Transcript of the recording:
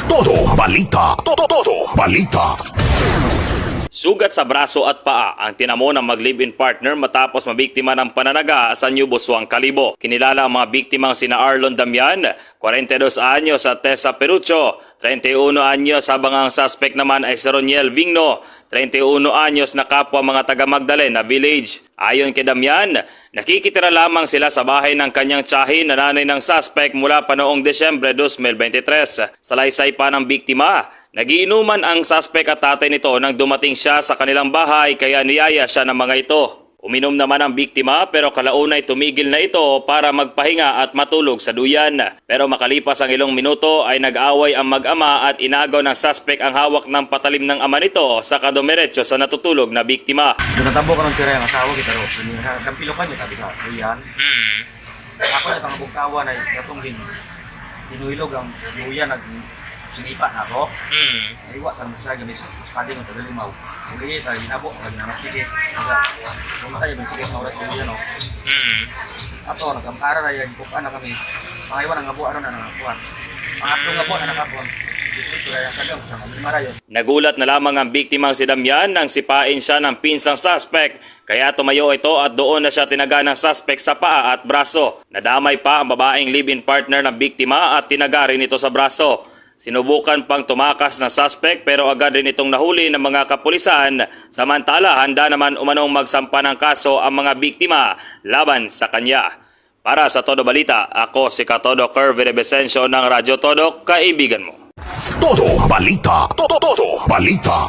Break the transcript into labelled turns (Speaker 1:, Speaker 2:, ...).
Speaker 1: Todo balita. Todo balita.
Speaker 2: Sugat sa braso at paa ang tinamo ng mag-live-in partner matapos mabiktima ng pananaga sa New Busuan, Kalibo. Kinilala ang mga biktimang sina Arlon Damian, 42 anyos at Tessa Perucho, 31 anyos habang ang suspect naman ay si Roniel Vigno, 31 anyos na kapwa mga taga Magdalena Village. Ayon kay Damian, nakikitira lamang sila sa bahay ng kanyang tiyahin na nanay ng suspect mula pa noong Desyembre 2023. Salaysay pa ng biktima, nagiinuman ang suspect at tatay nito nang dumating siya sa kanilang bahay kaya niyaya siya ng mga ito. Uminom naman ang biktima pero kalaunay tumigil na ito para magpahinga at matulog sa duyan. Pero makalipas ang ilang minuto ay nag-away ang mag-ama at inagaw ng suspect ang hawak ng patalim ng ama nito sa kadumiretso sa natutulog na biktima.
Speaker 3: Natabo ka ng tira yung asawa kita ro. Kampilokan niya tabi sa duyan. Ako na itong bugtawa na itong hinuhilog ang duyan sinipa na ako. Iwa sa mga sagay, pati ng tagalimaw. Uli, tayo hinabo, nagnamaksikit. Pumatay, magsikit na oras yung yan, o. Ato, nagkampara na yan, kukaan na kami. Mga iwan ang ngabuan na nangapuan. Ang atlong ngabuan na nakapuan.
Speaker 2: Nagulat na lamang ang biktimang si Damian nang sipain siya ng pinsang suspect. Kaya tumayo ito at doon na siya tinaga ng suspect sa paa at braso. Nadamay pa ang babaeng live-in partner ng biktima at tinaga rin ito sa braso. Sinubukan pang tumakas ng suspect pero agad rin itong nahuli ng mga kapulisan. Samantala, handa naman umanong magsampa ng kaso ang mga biktima laban sa kanya. Para sa Todo Balita, ako si Katodo Curve Rebesencio ng Radyo Todo, kaibigan mo.
Speaker 1: Todo balita. Todo balita.